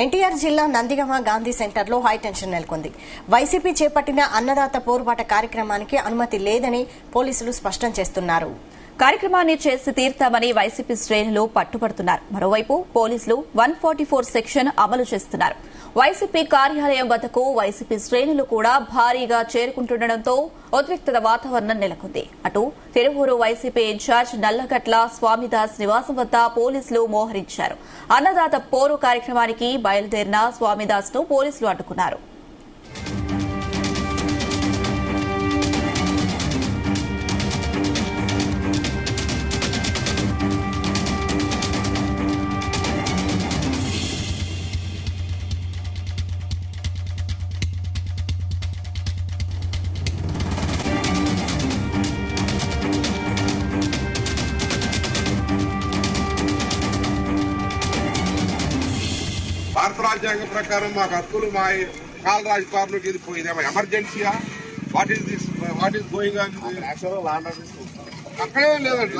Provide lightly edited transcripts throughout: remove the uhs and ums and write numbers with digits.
ఎన్టీఆర్ జిల్లా నందిగామ గాంధీ సెంటర్లో హైటెన్షన్ నెలకొంది. వైసీపీ చేపట్టిన అన్నదాత పోరుబాట కార్యక్రమానికి అనుమతి లేదని పోలీసులు స్పష్టం చేస్తున్నారు. కార్యక్రమాన్ని చేసి తీర్తామని వైసీపీ శ్రేణులు పట్టుబడుతున్నారు. మరోవైపు పోలీసులు 144 సెక్షన్ అమలు చేస్తున్నారు. వైసీపీ కార్యాలయం వద్దకు వైసీపీ శ్రేణులు కూడా భారీగా చేరుకుంటుండటంతో ఉద్రిక్తత వాతావరణం నెలకొంది. అటు తిరువూరు వైసీపీ ఇన్ఛార్జ్ నల్లగట్ల స్వామిదాస్ నివాసం వద్ద పోలీసులు మోహరించారు. అన్నదాత పోరు కార్యక్రమానికి బయలుదేరిన స్వామిదాస్ ను పోలీసులు అడ్డుకున్నారు. భారత రాజ్యాంగం ప్రకారం మాకు హక్కులు మా కాలరాజు కారులోకి ఇది పోయిందేమో ఎమర్జెన్సీయా వాట్ ఈస్ గోయింగ్ ఆన్ అక్కడే లేదండి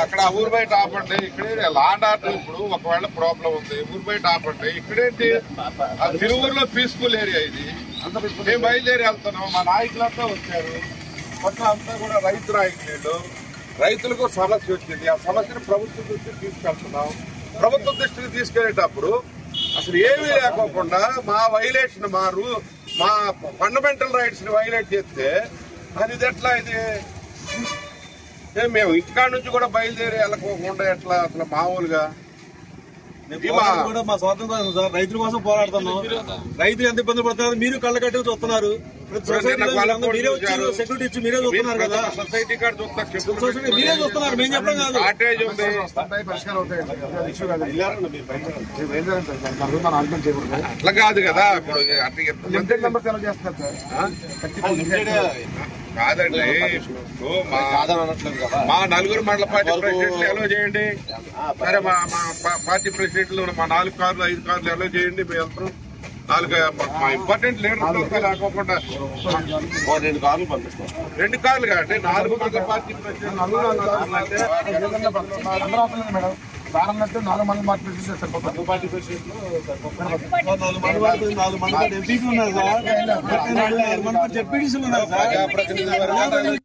అక్కడ ఊరు బయట ఆపండి. ఇక్కడే లాండ్ ఆర్డర్ ఇప్పుడు ఒకవేళ ప్రాబ్లం ఉంది ఊరు బయట ఆపండి. ఇక్కడేంటి తిరువురులో పీస్ఫుల్ ఏరియా ఇది. మేము బయలుదేరి వెళ్తున్నాం. మా నాయకులంతా వచ్చారు. మొత్తం అంతా కూడా రైతు నాయకులు. రైతులకు సమస్య వచ్చింది. ఆ సమస్యను ప్రభుత్వం దృష్టికి తీసుకెళ్తున్నాం. ప్రభుత్వం దృష్టికి తీసుకెళ్లేటప్పుడు అసలు ఏమీ లేకోకుండా మా వైలేషన్ మా ఫండమెంటల్ రైట్స్ ని వైలేట్ చేస్తే అది ఎట్లా ఇది మేము ఇంటికాడ నుంచి కూడా బయలుదేరి వెళ్ళకోకుండా ఎట్లా అసలు మామూలుగా మా స్వాతంత్రం కోసం సార్ రైతుల కోసం పోరాడుతున్నాం. రైతులు ఎంత ఇబ్బంది పడుతున్నారు మీరు కళ్ళ కట్టుకు చూస్తున్నారు. సెక్యూరిటీ ఇచ్చి మీరే చూస్తున్నారు కదా. సొసైటీ కార్డు మీరే చూస్తున్నారు. మేము చెప్పడం కాదు. షార్టేజ్ ఉంది. అట్లా కాదు కదా. కాదండి మా నలుగురు మండల పార్టీ ప్రెసిడెంట్లు ఎలో చేయండి. సరే మా పార్టీ ప్రెసిడెంట్లు మా 4 కార్లు 5 కార్లు ఎలో చేయండి. మేము వెళ్తాం. 4 మా ఇంపార్టెంట్ లీడర్స్ లేకోకుండా 2 కార్లు పంపిస్తాం. 2 కార్లు కాదండి 4 మండల పార్టీ ప్రెసిడెంట్ సారన్నట్టు 4 మంది పార్టీ ప్రెసిడెంట్ సరిపోతారు. పార్టీ ప్రెసిడెంట్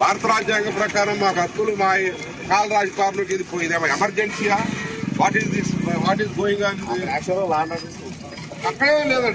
భారత రాజ్యాంగం ప్రకారం మాకు హక్కులు మా కాలరాజు కారులోకి ఇది పోయిందేమో ఎమర్జెన్సీయా వాట్ ఈస్ గోయింగ్ ఆన్ అక్కడే లేదండి